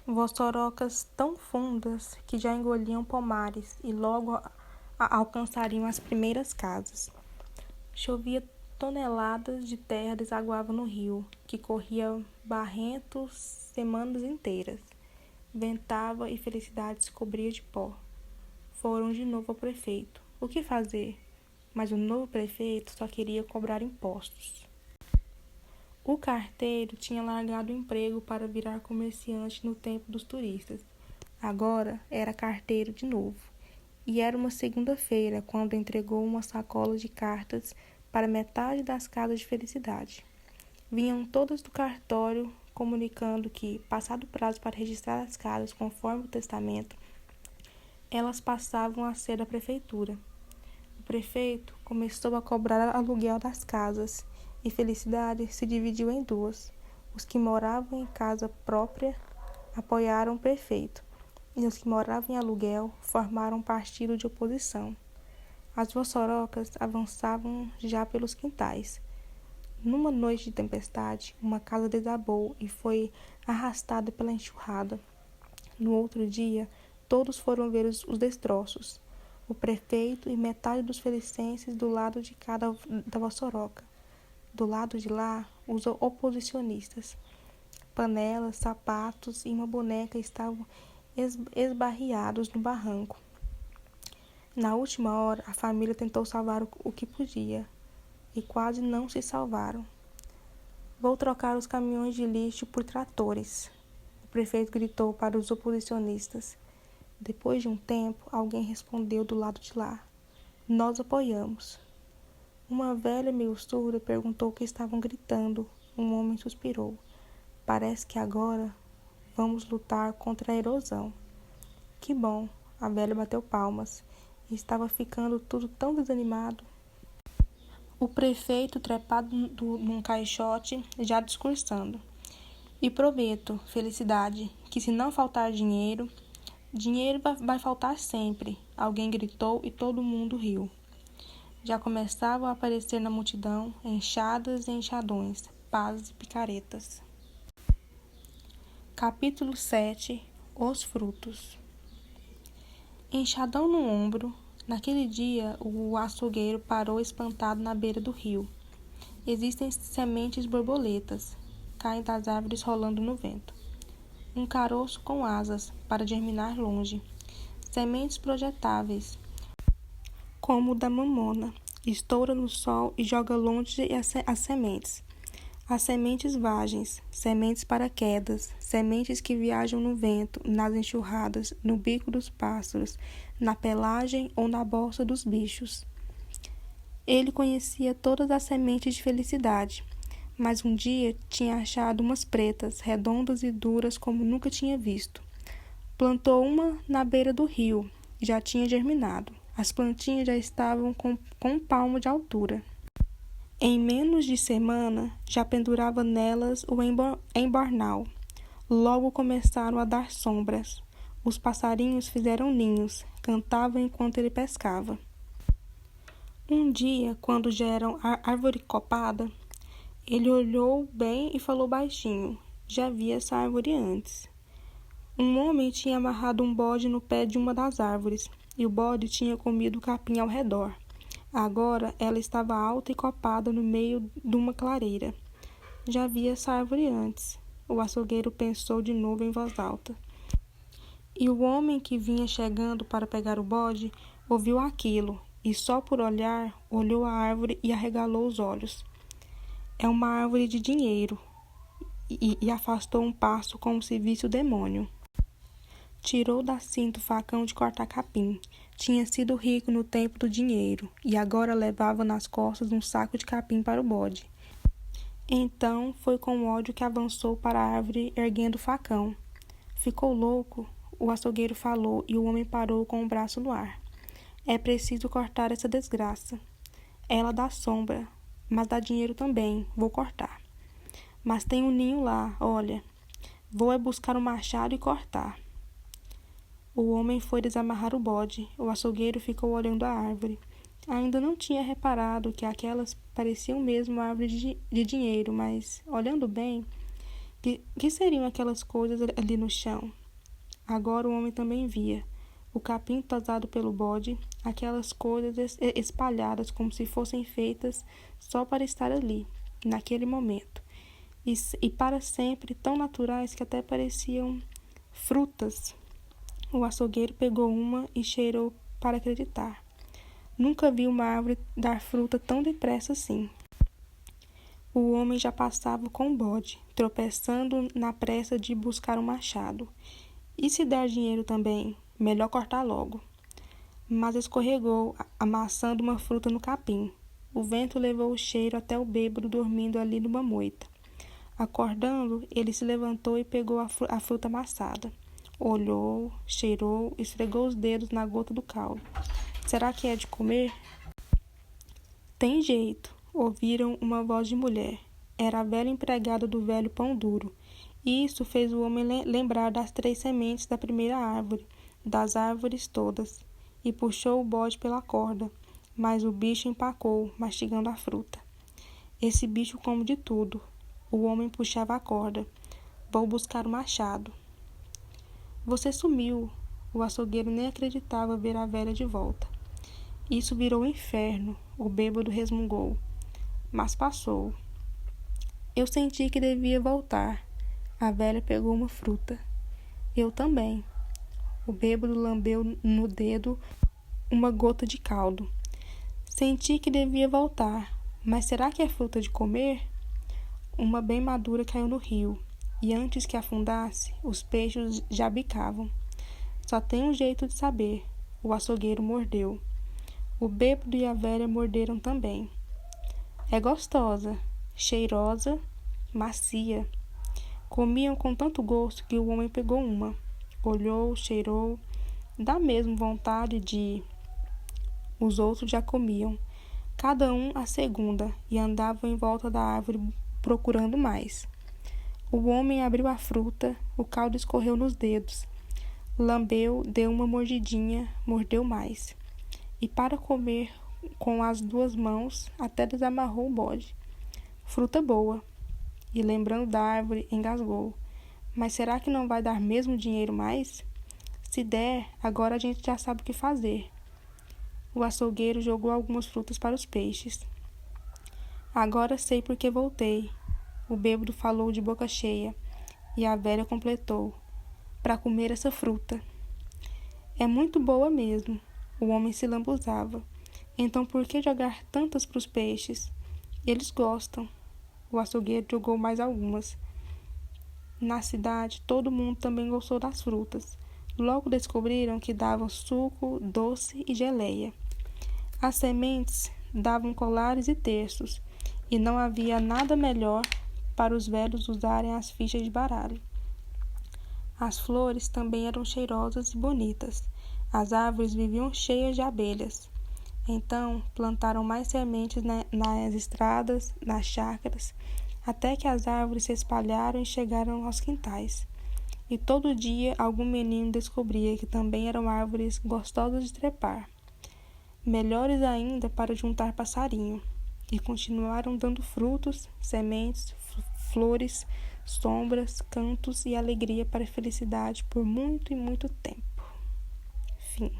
vossorocas tão fundas que já engoliam pomares e logo alcançariam as primeiras casas. Chovia toneladas de terra desaguava no rio, que corria barrento semanas inteiras. Ventava e Felicidade se cobria de pó. Foram de novo ao prefeito. O que fazer? Mas o novo prefeito só queria cobrar impostos. O carteiro tinha largado o emprego para virar comerciante no tempo dos turistas. Agora era carteiro de novo. E era uma segunda-feira quando entregou uma sacola de cartas para metade das casas de Felicidade. Vinham todas do cartório comunicando que, passado o prazo para registrar as casas conforme o testamento, elas passavam a ser da prefeitura. O prefeito começou a cobrar aluguel das casas e Felicidade se dividiu em duas. Os que moravam em casa própria apoiaram o prefeito e os que moravam em aluguel formaram um partido de oposição. As vossorocas avançavam já pelos quintais. Numa noite de tempestade, uma casa desabou e foi arrastada pela enxurrada. No outro dia, todos foram ver os destroços. O prefeito e metade dos felicenses do lado de cada da vossoroca. Do lado de lá, os oposicionistas. Panelas, sapatos e uma boneca estavam esbarriados no barranco. Na última hora, a família tentou salvar o que podia, e quase não se salvaram. Vou trocar os caminhões de lixo por tratores, o prefeito gritou para os oposicionistas. Depois de um tempo, alguém respondeu do lado de lá. Nós apoiamos. Uma velha meio surda perguntou o que estavam gritando. Um homem suspirou. Parece que agora vamos lutar contra a erosão. Que bom, a velha bateu palmas. Estava ficando tudo tão desanimado. O prefeito trepado num caixote, já discursando. E prometo, Felicidade, que se não faltar dinheiro vai faltar sempre. Alguém gritou e todo mundo riu. Já começavam a aparecer na multidão enxadas e enxadões, pás e picaretas. Capítulo 7. Os frutos. Enxadão no ombro, naquele dia o açougueiro parou espantado na beira do rio. Existem sementes borboletas, caem das árvores rolando no vento. Um caroço com asas, para germinar longe. Sementes projetáveis, como o da mamona, estoura no sol e joga longe as sementes. As sementes vagens, sementes paraquedas, sementes que viajam no vento, nas enxurradas, no bico dos pássaros, na pelagem ou na bolsa dos bichos. Ele conhecia todas as sementes de Felicidade, mas um dia tinha achado umas pretas, redondas e duras como nunca tinha visto. Plantou uma na beira do rio, já tinha germinado. As plantinhas já estavam com um palmo de altura. Em menos de semana, já pendurava nelas o embornal. Logo começaram a dar sombras. Os passarinhos fizeram ninhos, cantavam enquanto ele pescava. Um dia, quando já era árvore copada, ele olhou bem e falou baixinho. Já vi essa árvore antes. Um homem tinha amarrado um bode no pé de uma das árvores, e o bode tinha comido o capim ao redor. Agora ela estava alta e copada no meio de uma clareira. Já vi essa árvore antes. O açougueiro pensou de novo em voz alta. E o homem que vinha chegando para pegar o bode ouviu aquilo, e só por olhar, olhou a árvore e arregalou os olhos. É uma árvore de dinheiro. E afastou um passo como se visse o demônio. Tirou da cinta o facão de cortar capim. Tinha sido rico no tempo do dinheiro, e agora levava nas costas um saco de capim para o bode. Então foi com ódio que avançou para a árvore, erguendo o facão. Ficou louco, o açougueiro falou, e o homem parou com o braço no ar. É preciso cortar essa desgraça. Ela dá sombra, mas dá dinheiro também. Vou cortar. Mas tem um ninho lá, olha. Vou é buscar um machado e cortar. O homem foi desamarrar o bode. O açougueiro ficou olhando a árvore. Ainda não tinha reparado que aquelas pareciam mesmo árvores de dinheiro, mas, olhando bem, que seriam aquelas coisas ali no chão? Agora o homem também via. O capim tosado pelo bode, aquelas coisas espalhadas como se fossem feitas só para estar ali, naquele momento. E para sempre tão naturais que até pareciam frutas. O açougueiro pegou uma e cheirou para acreditar. Nunca vi uma árvore dar fruta tão depressa assim. O homem já passava com o bode, tropeçando na pressa de buscar um machado. E se der dinheiro também, melhor cortar logo. Mas escorregou, amassando uma fruta no capim. O vento levou o cheiro até o bêbado dormindo ali numa moita. Acordando, ele se levantou e pegou a fruta amassada. Olhou, cheirou, esfregou os dedos na gota do caldo. Será que é de comer? Tem jeito, ouviram uma voz de mulher. Era a velha empregada do velho pão duro. E isso fez o homem lembrar das 3 sementes da primeira árvore, das árvores todas, e puxou o bode pela corda, mas o bicho empacou, mastigando a fruta. Esse bicho come de tudo. O homem puxava a corda. Vou buscar o machado. Você sumiu. O açougueiro nem acreditava ver a velha de volta. Isso virou um inferno, o bêbado resmungou. Mas passou. Eu senti que devia voltar. A velha pegou uma fruta. Eu também. O bêbado lambeu no dedo uma gota de caldo. Senti que devia voltar. Mas será que é fruta de comer? Uma bem madura caiu no rio. E antes que afundasse, os peixes já bicavam. Só tem um jeito de saber. O açougueiro mordeu. O bêbado e a velha morderam também. É gostosa, cheirosa, macia. Comiam com tanto gosto que o homem pegou uma. Olhou, cheirou. Dá mesmo vontade de... Os outros já comiam. Cada um a segunda, e andavam em volta da árvore procurando mais. O homem abriu a fruta, o caldo escorreu nos dedos. Lambeu, deu uma mordidinha, mordeu mais. E para comer com as 2 mãos, até desamarrou o bode. Fruta boa. E lembrando da árvore, engasgou. Mas será que não vai dar mesmo dinheiro mais? Se der, agora a gente já sabe o que fazer. O açougueiro jogou algumas frutas para os peixes. Agora sei por que voltei. O bêbado falou de boca cheia, e a velha completou, para comer essa fruta. É muito boa mesmo. O homem se lambuzava. Então por que jogar tantas para os peixes? Eles gostam. O açougueiro jogou mais algumas. Na cidade, todo mundo também gostou das frutas. Logo descobriram que davam suco, doce e geleia. As sementes davam colares e terços, e não havia nada melhor para os velhos usarem as fichas de baralho. As flores também eram cheirosas e bonitas. As árvores viviam cheias de abelhas. Então plantaram mais sementes nas estradas, nas chácaras, até que as árvores se espalharam e chegaram aos quintais. E todo dia algum menino descobria que também eram árvores gostosas de trepar. Melhores ainda para juntar passarinho. E continuaram dando frutos, sementes, flores, sombras, cantos e alegria para a felicidade por muito e muito tempo. Fim.